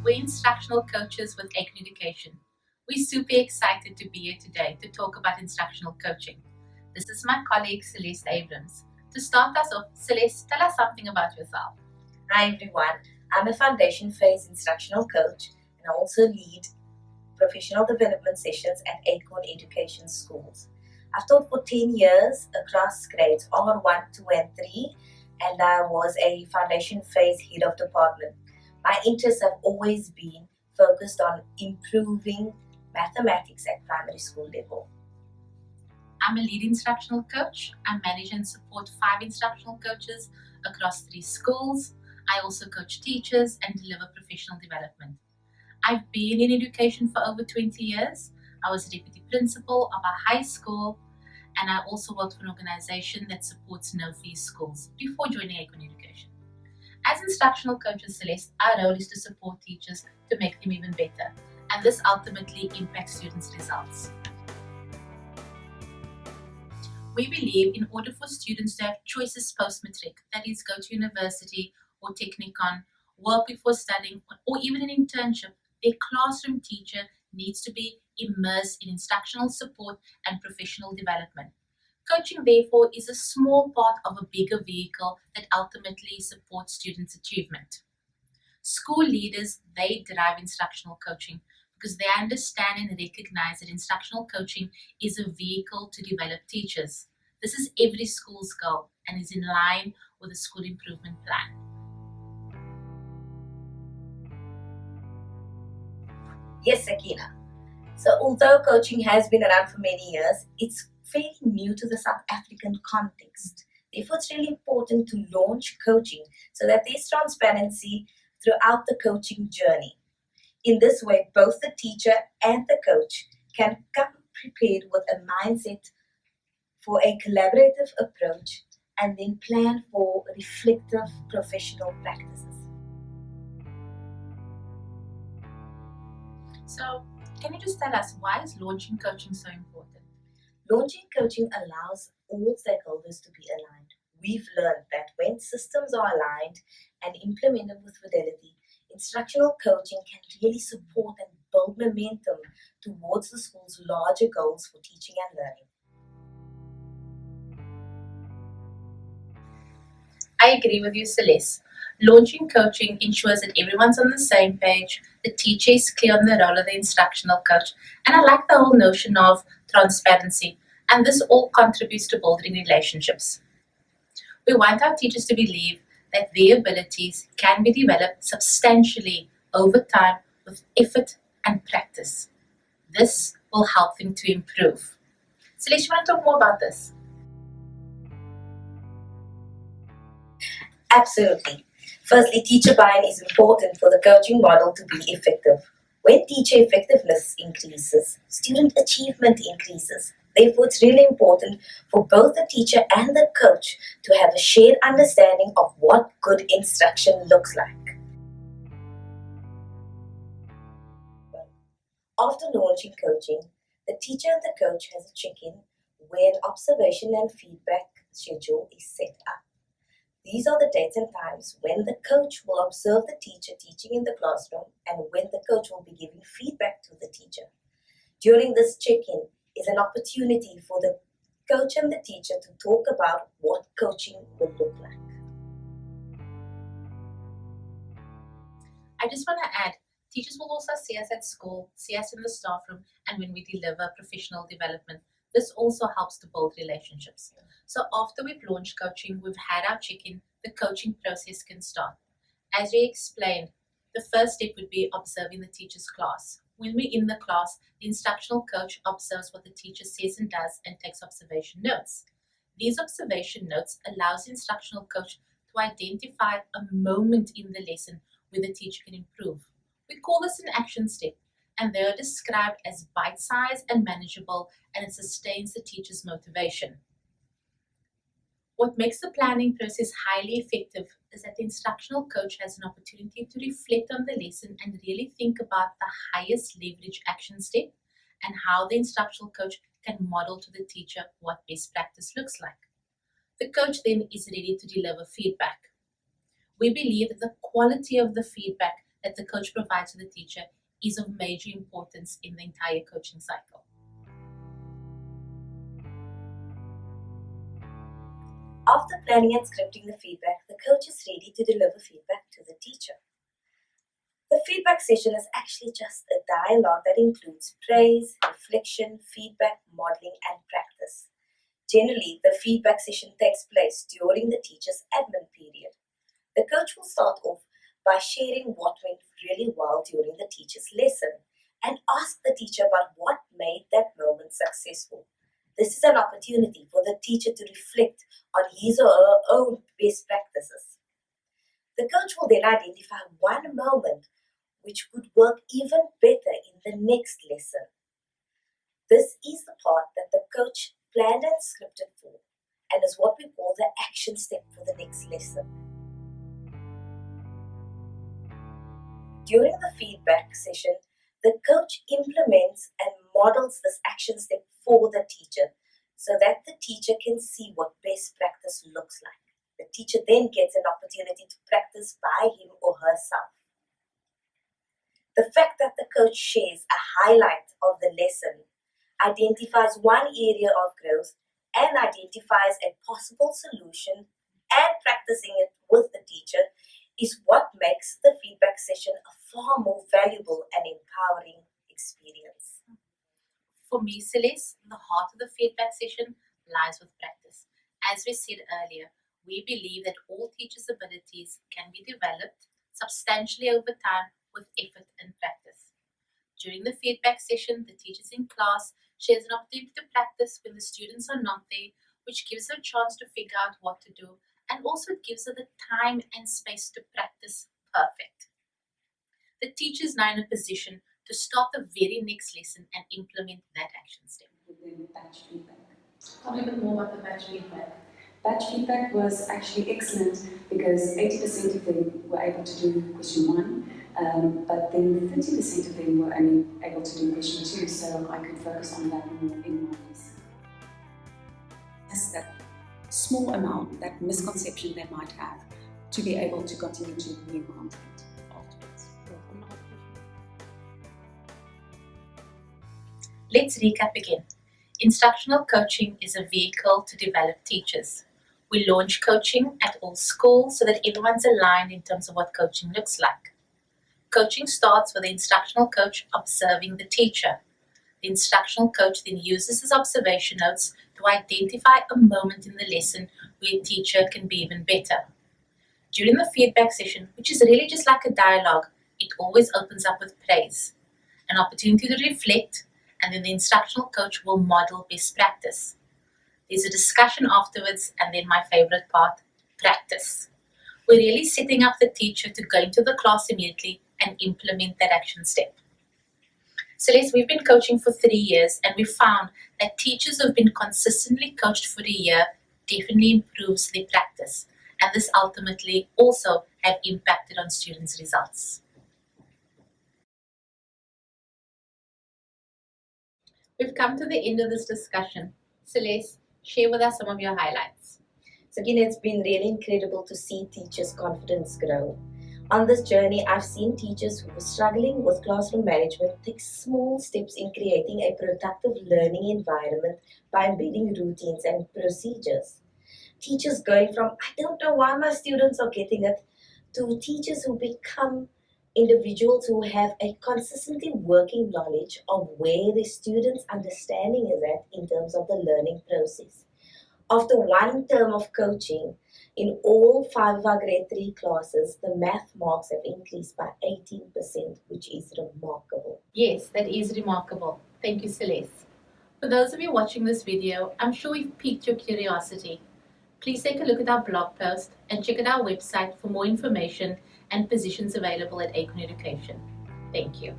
We're instructional coaches with Acorn Education. We're super excited to be here today to talk about instructional coaching. This is my colleague Celeste Abrahams. To start us off, Celeste, tell us something about yourself. Hi everyone, I'm a foundation phase instructional coach and I also lead professional development sessions at Acorn Education schools. I've taught for 10 years across grades R1, 2 and 3 and I was a foundation phase head of department. My interests have always been focused on improving mathematics at primary school level. I'm a lead instructional coach. I manage and support 5 instructional coaches across 3 schools. I also coach teachers and deliver professional development. I've been in education for over 20 years. I was a deputy principal of a high school, and I also worked for an organization that supports no-fee schools before joining Acorn Education. As instructional coaches, Celeste, our role is to support teachers to make them even better, and this ultimately impacts students' results. We believe in order for students to have choices post-matric, that is, go to university or technicon, work before studying, or even an internship, their classroom teacher needs to be immersed in instructional support and professional development. Coaching, therefore, is a small part of a bigger vehicle that ultimately supports students' achievement. School leaders, they drive instructional coaching because they understand and recognize that instructional coaching is a vehicle to develop teachers. This is every school's goal and is in line with the school improvement plan. Yes, Sakeena. So although coaching has been around for many years, it's fairly new to the South African context. Therefore, it's really important to launch coaching so that there's transparency throughout the coaching journey. In this way, both the teacher and the coach can come prepared with a mindset for a collaborative approach and then plan for reflective professional practices. So, can you just tell us, why is launching coaching so important? Launching coaching allows all stakeholders to be aligned. We've learned that when systems are aligned and implemented with fidelity, instructional coaching can really support and build momentum towards the school's larger goals for teaching and learning. I agree with you, Celeste. Launching coaching ensures that everyone's on the same page, the teacher is clear on the role of the instructional coach, and I like the whole notion of transparency, and this all contributes to building relationships. We want our teachers to believe that their abilities can be developed substantially over time with effort and practice. This will help them to improve. Celeste, you want to talk more about this? Absolutely. Firstly, teacher buy-in is important for the coaching model to be effective. When teacher effectiveness increases, student achievement increases. Therefore, it's really important for both the teacher and the coach to have a shared understanding of what good instruction looks like. After launching coaching, the teacher and the coach has a check-in where an observation and feedback schedule is set up. These are the dates and times when the coach will observe the teacher teaching in the classroom and when the coach will be giving feedback to the teacher. During this check-in is an opportunity for the coach and the teacher to talk about what coaching will look like. I just want to add, teachers will also see us at school, see us in the staff room, and when we deliver professional development. This also helps to build relationships. So after we've launched coaching, we've had our check-in, the coaching process can start. As we explained, the first step would be observing the teacher's class. When we're in the class, the instructional coach observes what the teacher says and does and takes observation notes. These observation notes allows the instructional coach to identify a moment in the lesson where the teacher can improve. We call this an action step, and they are described as bite-sized and manageable, and it sustains the teacher's motivation. What makes the planning process highly effective is that the instructional coach has an opportunity to reflect on the lesson and really think about the highest leverage action step and how the instructional coach can model to the teacher what best practice looks like. The coach then is ready to deliver feedback. We believe that the quality of the feedback that the coach provides to the teacher is of major importance in the entire coaching cycle. After planning and scripting the feedback, the coach is ready to deliver feedback to the teacher. The feedback session is actually just a dialogue that includes praise, reflection, feedback, modeling, and practice. Generally, the feedback session takes place during the teacher's admin period. The coach will start off by sharing what went really well during the teacher's lesson and ask the teacher about what made that moment successful. This is an opportunity for the teacher to reflect on his or her own best practices. The coach will then identify one moment which could work even better in the next lesson. This is the part that the coach planned and scripted for, and is what we call the action step for the next lesson. During the feedback session, the coach implements and models this action step for the teacher so that the teacher can see what best practice looks like. The teacher then gets an opportunity to practice by him or herself. The fact that the coach shares a highlight of the lesson, identifies one area of growth, and identifies a possible solution and practicing it with the teacher is what makes the feedback session a far more valuable and empowering experience. For me, Celeste, the heart of the feedback session lies with practice. As we said earlier, we believe that all teachers' abilities can be developed substantially over time with effort and practice. During the feedback session, the teachers in class shares an opportunity to practice when the students are not there, which gives her a chance to figure out what to do, and also gives her the time and space to practice perfect. The teacher is now in a position to start the very next lesson and implement that action step. Batch feedback. Tell me a bit more about the batch feedback. Batch feedback was actually excellent because 80% of them were able to do question 1, but then 30% of them were only able to do question 2, so I could focus on that more in my lesson. As that small amount, that misconception they might have, to be able to continue to new content afterwards. Let's recap again. Instructional coaching is a vehicle to develop teachers. We launch coaching at all schools so that everyone's aligned in terms of what coaching looks like. Coaching starts with the instructional coach observing the teacher. The instructional coach then uses his observation notes to identify a moment in the lesson where a teacher can be even better. During the feedback session, which is really just like a dialogue, it always opens up with praise, an opportunity to reflect, and then the instructional coach will model best practice. There's a discussion afterwards, and then my favorite part, practice. We're really setting up the teacher to go into the class immediately and implement that action step. Celeste, we've been coaching for 3 years, and we found that teachers who've been consistently coached for a year definitely improves their practice, and this ultimately also have impacted on students' results. We've come to the end of this discussion. Celeste, share with us some of your highlights. Sakeena, it's been really incredible to see teachers' confidence grow. On this journey, I've seen teachers who were struggling with classroom management take small steps in creating a productive learning environment by embedding routines and procedures. Teachers going from, I don't know why my students are getting it, to teachers who become individuals who have a consistently working knowledge of where the students' understanding is at in terms of the learning process. After 1 term of coaching, in all 5 of our grade 3 classes, the math marks have increased by 18%, which is remarkable. Yes, that is remarkable. Thank you, Celeste. For those of you watching this video, I'm sure we've piqued your curiosity. Please take a look at our blog post and check out our website for more information and positions available at Acorn Education. Thank you.